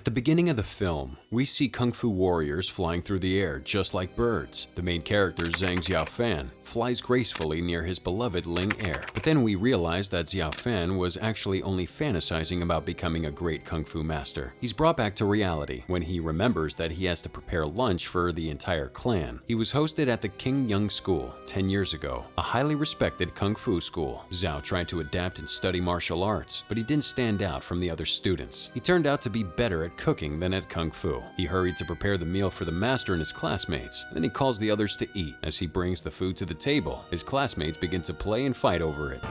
the beginning of the film, we see kung fu warriors flying through the air just like birds. The main character, Zhang Xiaofan, flies gracefully near his beloved Ling Er. But then we realize that Xiaofan was actually only fantasizing about becoming a great kung fu master. He's brought back to reality when he remembers that he has to prepare lunch for the entire clan. He was hosted at the King Young School 10 years ago, a highly respected kung fu school. Zhao tried to adapt and study martial arts, but he didn't stand out from the other students. He turned out to be better at cooking than at kung fu. He hurried to prepare the meal for the master and his classmates. Then he calls the others to eat. As he brings the food to the table, his classmates begin to play and fight over it.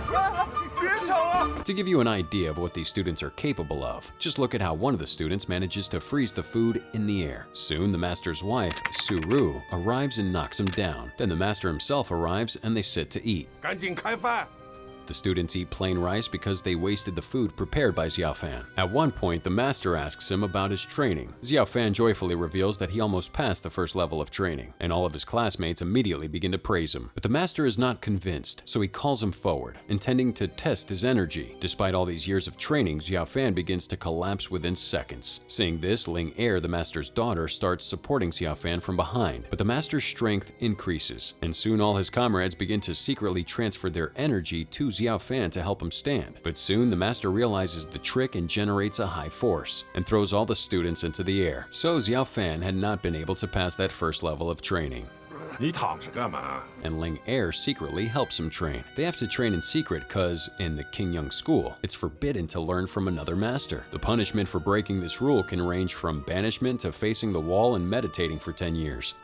To give you an idea of what these students are capable of, just look at how one of the students manages to freeze the food in the air. Soon, the master's wife, Su Ru, arrives and knocks him down. Then the master himself arrives and they sit to eat. The students eat plain rice because they wasted the food prepared by Xiaofan. At one point, the master asks him about his training. Xiaofan joyfully reveals that he almost passed the first level of training, and all of his classmates immediately begin to praise him. But the master is not convinced, so he calls him forward, intending to test his energy. Despite all these years of training, Xiaofan begins to collapse within seconds. Seeing this, Ling Er, the master's daughter, starts supporting Xiaofan from behind, but the master's strength increases, and soon all his comrades begin to secretly transfer their energy to Xiaofan to help him stand. But soon the master realizes the trick and generates a high force and throws all the students into the air. So Xiaofan had not been able to pass that first level of training. And Ling Er secretly helps him train. They have to train in secret cause, in the King Young School, it's forbidden to learn from another master. The punishment for breaking this rule can range from banishment to facing the wall and meditating for 10 years.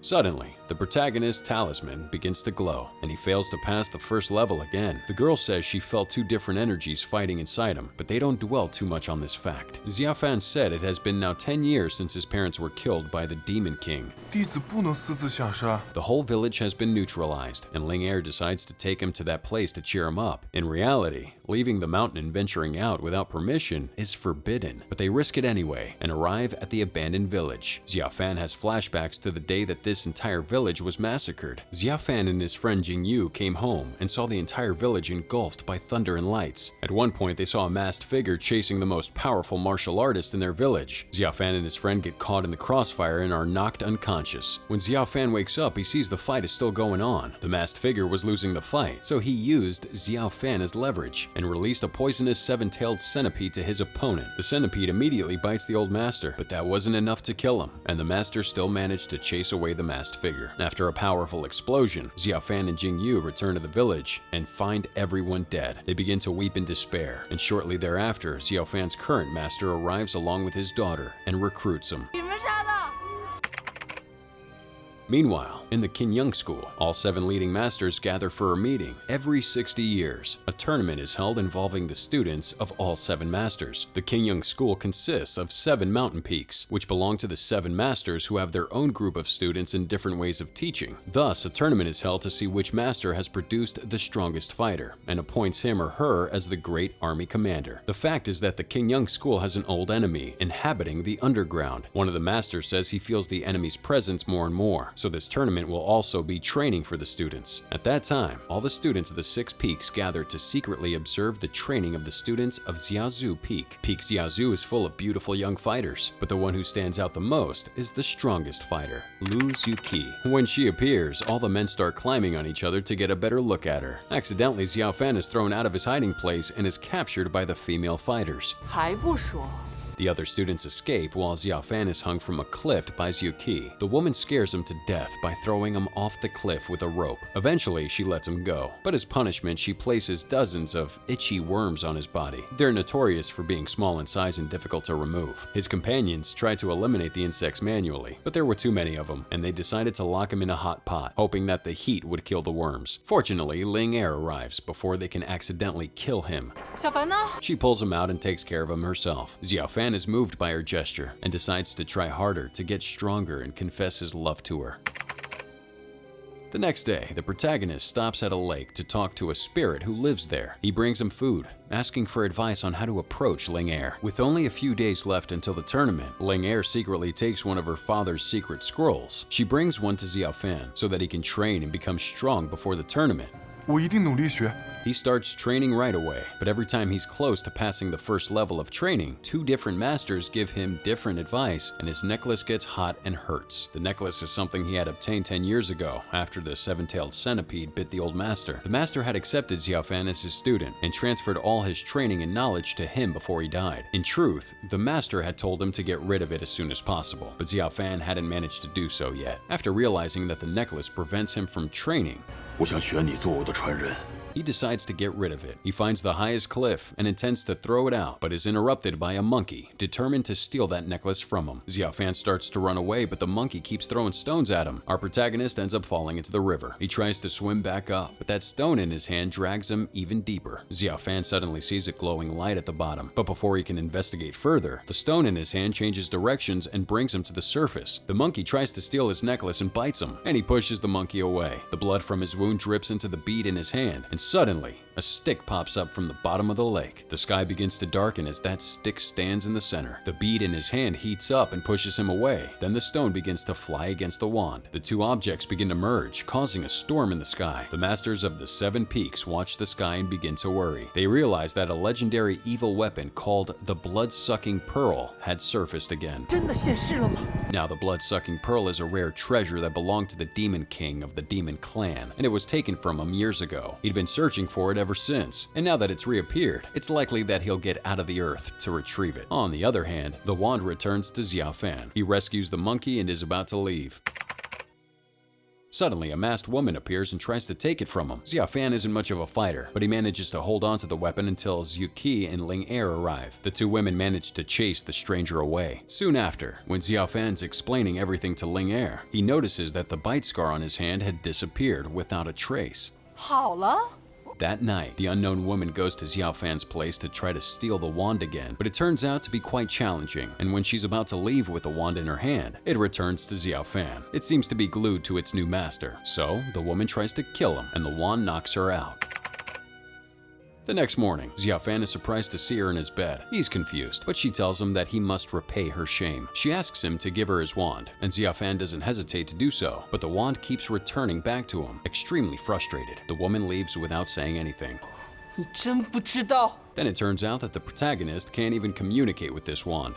Suddenly, the protagonist's talisman begins to glow, and he fails to pass the first level again. The girl says she felt two different energies fighting inside him, but they don't dwell too much on this fact. Xiaofan said it has been now 10 years since his parents were killed by the Demon King. The whole village has been neutralized, and Ling Er decides to take him to that place to cheer him up. In reality, leaving the mountain and venturing out without permission is forbidden, but they risk it anyway and arrive at the abandoned village. Xiaofan has flashbacks to the day that this entire village was massacred. Xiaofan and his friend Jingyu came home and saw the entire village engulfed by thunder and lights. At one point, they saw a masked figure chasing the most powerful martial artist in their village. Xiaofan and his friend get caught in the crossfire and are knocked unconscious. When Xiaofan wakes up, he sees the fight is still going on. The masked figure was losing the fight, so he used Xiaofan as leverage and released a poisonous seven-tailed centipede to his opponent. The centipede immediately bites the old master, but that wasn't enough to kill him, and the master still managed to chase away the masked figure. After a powerful explosion, Xiaofan and Jingyu return to the village and find everyone dead. They begin to weep in despair, and shortly thereafter, Xiaofan's current master arrives along with his daughter and recruits him. Meanwhile, in the King Young School, all 7 leading masters gather for a meeting. Every 60 years, a tournament is held involving the students of all 7 masters. The King Young School consists of 7 mountain peaks, which belong to the 7 masters who have their own group of students in different ways of teaching. Thus, a tournament is held to see which master has produced the strongest fighter, and appoints him or her as the great army commander. The fact is that the King Young School has an old enemy inhabiting the underground. One of the masters says he feels the enemy's presence more and more. So this tournament will also be training for the students. At that time, all the students of the 6 peaks gather to secretly observe the training of the students of Xiaozu Peak. Peak Xiaozu is full of beautiful young fighters, but the one who stands out the most is the strongest fighter, Lu Zuqi. When she appears, all the men start climbing on each other to get a better look at her. Accidentally, Xiaofan is thrown out of his hiding place and is captured by the female fighters. 还不说。 The other students escape while Xiaofan is hung from a cliff by Zuqi. The woman scares him to death by throwing him off the cliff with a rope. Eventually, she lets him go, but as punishment, she places dozens of itchy worms on his body. They're notorious for being small in size and difficult to remove. His companions tried to eliminate the insects manually, but there were too many of them, and they decided to lock him in a hot pot, hoping that the heat would kill the worms. Fortunately, Ling Er arrives before they can accidentally kill him. 小凡呢？ She pulls him out and takes care of him herself. Xiaofan is moved by her gesture and decides to try harder to get stronger and confess his love to her. The next day, the protagonist stops at a lake to talk to a spirit who lives there. He brings him food, asking for advice on how to approach Ling Er. With only a few days left until the tournament, Ling Er secretly takes one of her father's secret scrolls. She brings one to Xiaofan so that he can train and become strong before the tournament. 我一定努力学。 He starts training right away, but every time he's close to passing the first level of training, 2 different masters give him different advice and his necklace gets hot and hurts. The necklace is something he had obtained 10 years ago after the 7-tailed centipede bit the old master. The master had accepted Xiaofan as his student and transferred all his training and knowledge to him before he died. In truth, the master had told him to get rid of it as soon as possible, but Xiaofan hadn't managed to do so yet. After realizing that the necklace prevents him from training, 我想选你做我的传人。 he decides to get rid of it. He finds the highest cliff and intends to throw it out, but is interrupted by a monkey, determined to steal that necklace from him. Xiaofan starts to run away, but the monkey keeps throwing stones at him. Our protagonist ends up falling into the river. He tries to swim back up, but that stone in his hand drags him even deeper. Xiaofan suddenly sees a glowing light at the bottom, but before he can investigate further, the stone in his hand changes directions and brings him to the surface. The monkey tries to steal his necklace and bites him, and he pushes the monkey away. The blood from his wound drips into the bead in his hand, and suddenly, a stick pops up from the bottom of the lake. The sky begins to darken as that stick stands in the center. The bead in his hand heats up and pushes him away. Then the stone begins to fly against the wand. The 2 objects begin to merge, causing a storm in the sky. The masters of the 7 peaks watch the sky and begin to worry. They realize that a legendary evil weapon called the blood-sucking pearl had surfaced again. 真的现世了吗？ Now, the blood-sucking pearl is a rare treasure that belonged to the demon king of the demon clan, and it was taken from him years ago. He'd been searching for it ever since, and now that it's reappeared, it's likely that he'll get out of the earth to retrieve it. On the other hand, the wand returns to Xiaofan. He rescues the monkey and is about to leave. Suddenly, a masked woman appears and tries to take it from him. Xiaofan isn't much of a fighter, but he manages to hold on to the weapon until Zhuqi and Ling Er arrive. The 2 women manage to chase the stranger away. Soon after, when Xiaofan's explaining everything to Ling Er, he notices that the bite scar on his hand had disappeared without a trace. 好了。 That night, the unknown woman goes to Xiaofan's place to try to steal the wand again, but it turns out to be quite challenging, and when she's about to leave with the wand in her hand, it returns to Xiaofan. It seems to be glued to its new master, so the woman tries to kill him, and the wand knocks her out. The next morning, Xiaofan is surprised to see her in his bed. He's confused, but she tells him that he must repay her shame. She asks him to give her his wand, and Xiaofan doesn't hesitate to do so, but the wand keeps returning back to him. Extremely frustrated, the woman leaves without saying anything. 你真不知道。 Then it turns out that the protagonist can't even communicate with this wand.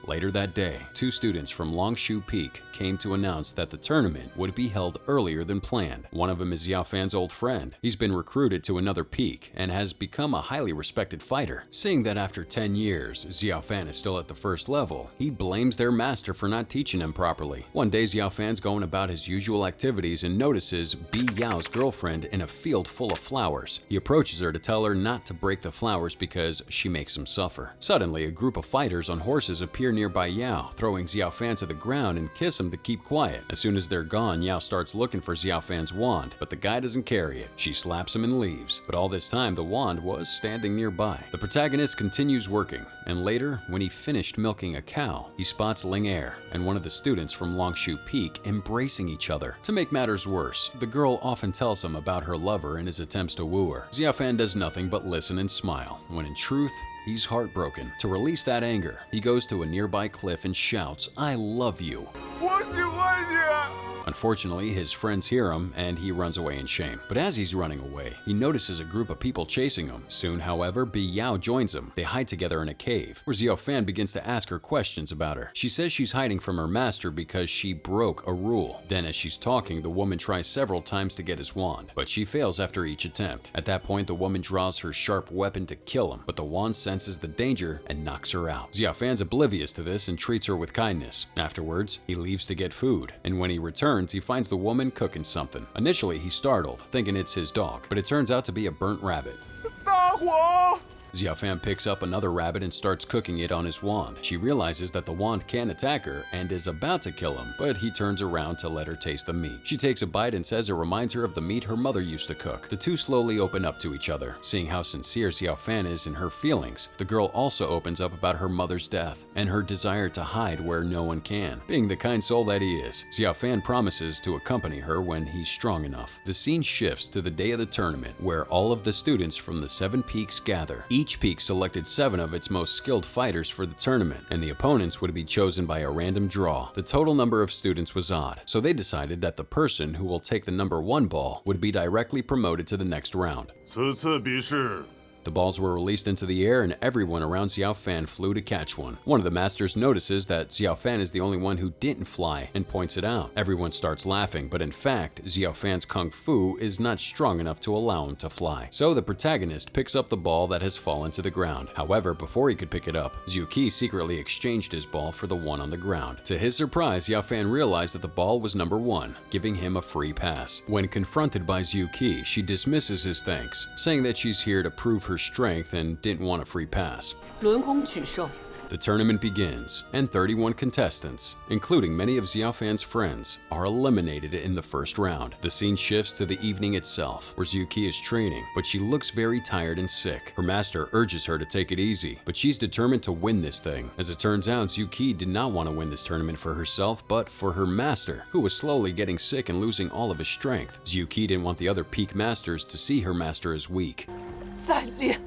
Later that day, 2 students from Longshu Peak came to announce that the tournament would be held earlier than planned. One of them is Xiaofan's old friend. He's been recruited to another peak and has become a highly respected fighter. Seeing that after 10 years, Xiaofan is still at the first level, he blames their master for not teaching him properly. One day, Xiaofan's going about his usual activities and notices Bi Yao's girlfriend in a field full of flowers. He approaches her to tell her not to break the flowers because she makes him suffer. Suddenly, a group of fighters on horses appear nearby Yao, throwing Xiaofan to the ground and kiss him to keep quiet. As soon as they're gone, Yao starts looking for Xiaofan's wand, but the guy doesn't carry it. She slaps him and leaves, but all this time the wand was standing nearby. The protagonist continues working, and later, when he finished milking a cow, he spots Ling Er and one of the students from Longshu Peak embracing each other. To make matters worse, the girl often tells him about her lover and his attempts to woo her. Xiaofan does nothing but listen and smile, when in truth, he's heartbroken. To release that anger, he goes to a nearby cliff and shouts, "I love you." 我喜欢你。 Unfortunately, his friends hear him and he runs away in shame. But as he's running away, he notices a group of people chasing him. Soon, however, Bi Yao joins him. They hide together in a cave, where Xiaofan begins to ask her questions about her. She says she's hiding from her master because she broke a rule. Then as she's talking, the woman tries several times to get his wand, but she fails after each attempt. At that point, the woman draws her sharp weapon to kill him, but the wand senses the danger and knocks her out. Xiaofan's oblivious to this and treats her with kindness. Afterwards, he leaves to get food, and when he returns, he finds the woman cooking something. Initially, he's startled, thinking it's his dog, but it turns out to be a burnt rabbit. 大火！ Xiaofan picks up another rabbit and starts cooking it on his wand. She realizes that the wand can't attack her and is about to kill him, but he turns around to let her taste the meat. She takes a bite and says it reminds her of the meat her mother used to cook. The two slowly open up to each other. Seeing how sincere Xiaofan is in her feelings, the girl also opens up about her mother's death and her desire to hide where no one can. Being the kind soul that he is, Xiaofan promises to accompany her when he's strong enough. The scene shifts to the day of the tournament, where all of the students from the 7 peaks gather. Each Each peak selected 7 of its most skilled fighters for the tournament, and the opponents would be chosen by a random draw. The total number of students was odd, so they decided that the person who will take the number 1 ball would be directly promoted to the next round. 此次比试 The balls were released into the air and everyone around Xiao Fan flew to catch one. One of the masters notices that Xiao Fan is the only one who didn't fly and points it out. Everyone starts laughing, but in fact, Xiao Fan's kung fu is not strong enough to allow him to fly. So the protagonist picks up the ball that has fallen to the ground. However, before he could pick it up, Zhu Qi secretly exchanged his ball for the one on the ground. To his surprise, Xiao Fan realized that the ball was number 1, giving him a free pass. When confronted by Zhu Qi, she dismisses his thanks, saying that she's here to prove her strength and didn't want a free pass. 轮空取胜。 The tournament begins, and 31 contestants, including many of Xiao Fan's friends, are eliminated in the first round. The scene shifts to the evening itself, where Zhu Qi is training, but she looks very tired and sick. Her master urges her to take it easy, but she's determined to win this thing. As it turns out, Zhu Qi did not want to win this tournament for herself, but for her master, who was slowly getting sick and losing all of his strength. Zhu Qi didn't want the other peak masters to see her master as weak. 再练。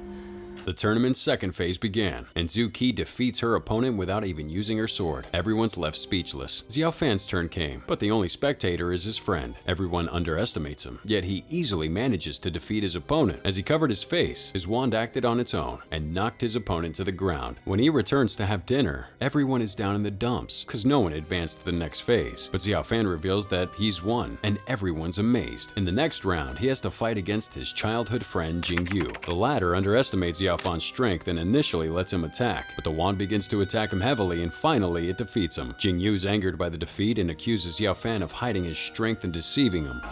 The tournament's second phase began, and Zhu Qi defeats her opponent without even using her sword. Everyone's left speechless. Xiao Fan's turn came, but the only spectator is his friend. Everyone underestimates him, yet he easily manages to defeat his opponent. As he covered his face, his wand acted on its own and knocked his opponent to the ground. When he returns to have dinner, everyone is down in the dumps, because no one advanced to the next phase. But Xiao Fan reveals that he's won, and everyone's amazed. In the next round, he has to fight against his childhood friend Jingyu. The latter underestimates Xiao Fan's strength and initially lets him attack, but the wand begins to attack him heavily and finally it defeats him. Jingyu is angered by the defeat and accuses Xiao Fan of hiding his strength and deceiving him.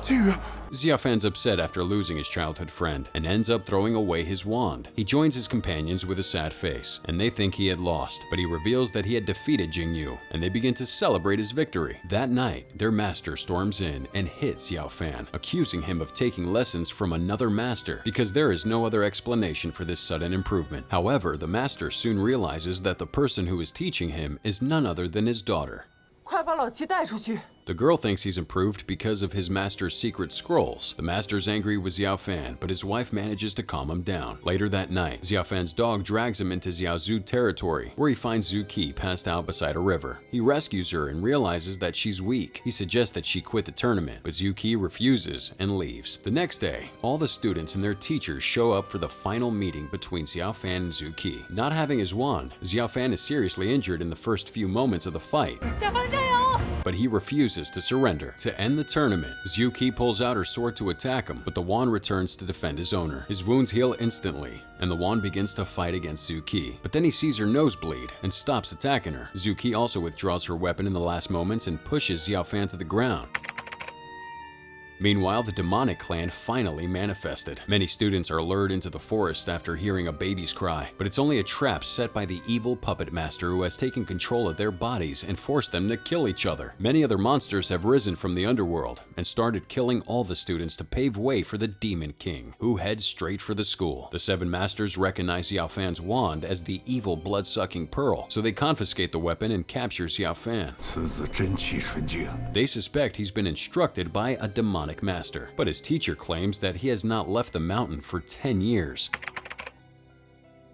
金鱼， Xiao Fan's upset after losing his childhood friend and ends up throwing away his wand. He joins his companions with a sad face, and they think he had lost, but he reveals that he had defeated Jingyu, and they begin to celebrate his victory. That night, their master storms in and hits Xiao Fan, accusing him of taking lessons from another master because there is no other explanation for this sudden improvement. However, the master soon realizes that the person who is teaching him is none other than his daughter. 快把老七带出去！ The girl thinks he's improved because of his master's secret scrolls. The master's angry with Xiao Fan, but his wife manages to calm him down. Later that night, Xiao Fan's dog drags him into Xiao Zhu territory, where he finds Zhu Qi passed out beside a river. He rescues her and realizes that she's weak. He suggests that she quit the tournament, but Zhu Qi refuses and leaves. The next day, all the students and their teachers show up for the final meeting between Xiao Fan and Zhu Qi. Not having his wand, Xiao Fan is seriously injured in the first few moments of the fight. 小芳加油！ But he refuses to surrender. To end the tournament, Zhu Qi pulls out her sword to attack him, but the wand returns to defend his owner. His wounds heal instantly, and the wand begins to fight against Zhu Qi. But then he sees her nose bleed and stops attacking her. Zhu Qi also withdraws her weapon in the last moments and pushes Xiao Fan to the ground. Meanwhile, the demonic clan finally manifested. Many students are lured into the forest after hearing a baby's cry, but it's only a trap set by the evil puppet master who has taken control of their bodies and forced them to kill each other. Many other monsters have risen from the underworld and started killing all the students to pave way for the Demon King, who heads straight for the school. The 7 masters recognize Xiao Fan's wand as the evil blood-sucking pearl, so they confiscate the weapon and capture Xiao Fan. 此子真气纯净。 They suspect he's been instructed by a demonic master, but his teacher claims that he has not left the mountain for 10 years.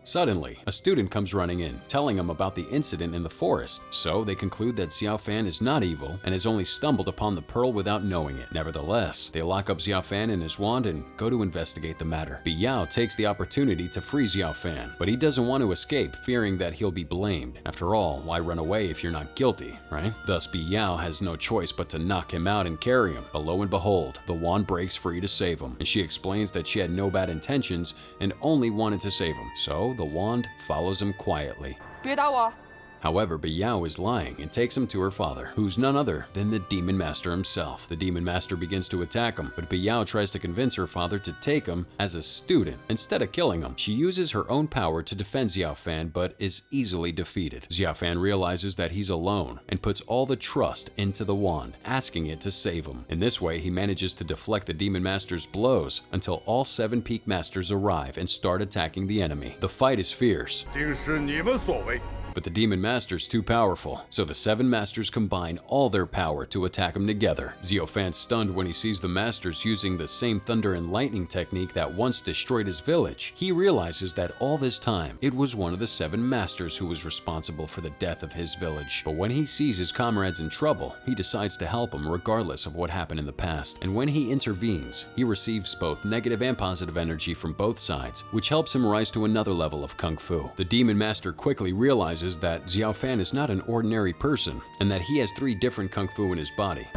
Suddenly, a student comes running in, telling him about the incident in the forest, so they conclude that Xiao Fan is not evil and has only stumbled upon the pearl without knowing it. Nevertheless, they lock up Xiao Fan and his wand and go to investigate the matter. Biao takes the opportunity to free Xiao Fan, but he doesn't want to escape, fearing that he'll be blamed. After all, why run away if you're not guilty, right? Thus, Biao has no choice but to knock him out and carry him. But lo and behold, the wand breaks free to save him, and she explains that she had no bad intentions and only wanted to save him. So, the wand follows him quietly. 别打我！ However, Biao is lying and takes him to her father, who's none other than the Demon Master himself. The Demon Master begins to attack him, but Biao tries to convince her father to take him as a student instead of killing him. She uses her own power to defend Xiao Fan, but is easily defeated. Xiao Fan realizes that he's alone and puts all the trust into the wand, asking it to save him. In this way, he manages to deflect the Demon Master's blows until all 7 Peak Masters arrive and start attacking the enemy. The fight is fierce. 定是你们所为。but the Demon Master's too powerful, so the 7 Masters combine all their power to attack him together. Xiaofan's stunned when he sees the Masters using the same thunder and lightning technique that once destroyed his village. He realizes that all this time, it was one of the 7 Masters who was responsible for the death of his village. But when he sees his comrades in trouble, he decides to help them regardless of what happened in the past. And when he intervenes, he receives both negative and positive energy from both sides, which helps him rise to another level of Kung Fu. The Demon Master quickly realizes that Xiaofan is not an ordinary person, and that he has 3 different Kung Fu in his body.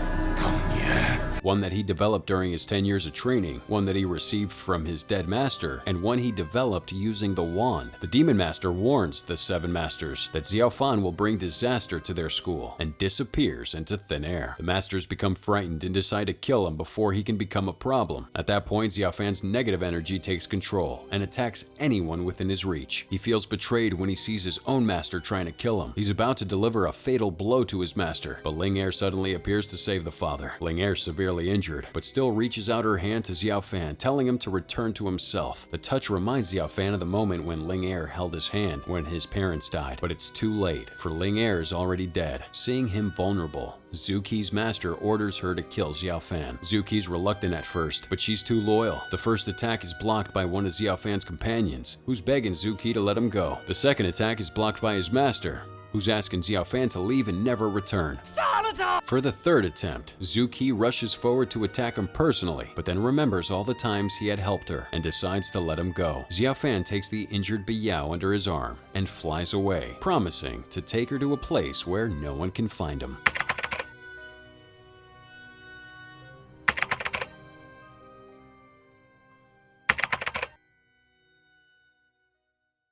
One that he developed during his 10 years of training, one that he received from his dead master, and one he developed using the wand. The Demon Master warns the 7 Masters that Xiaofan will bring disaster to their school and disappears into thin air. The Masters become frightened and decide to kill him before he can become a problem. At that point, Xiaofan's negative energy takes control and attacks anyone within his reach. He feels betrayed when he sees his own master trying to kill him. He's about to deliver a fatal blow to his master, but Ling Er suddenly appears to save the father. Ling Er severely injured, but still reaches out her hand to Xiaofan, telling him to return to himself. The touch reminds Xiaofan of the moment when Ling Er held his hand when his parents died, but it's too late, for Ling Er is already dead. Seeing him vulnerable, Zuki's master orders her to kill Xiaofan. Zuki's reluctant at first, but she's too loyal. The first attack is blocked by one of Xiaofan's companions, who's begging Zuki to let him go. The second attack is blocked by his master, who's asking Xiaofan to leave and never return. For the third attempt, Zuki rushes forward to attack him personally, but then remembers all the times he had helped her and decides to let him go. Xiaofan takes the injured Biyao under his arm and flies away, promising to take her to a place where no one can find him.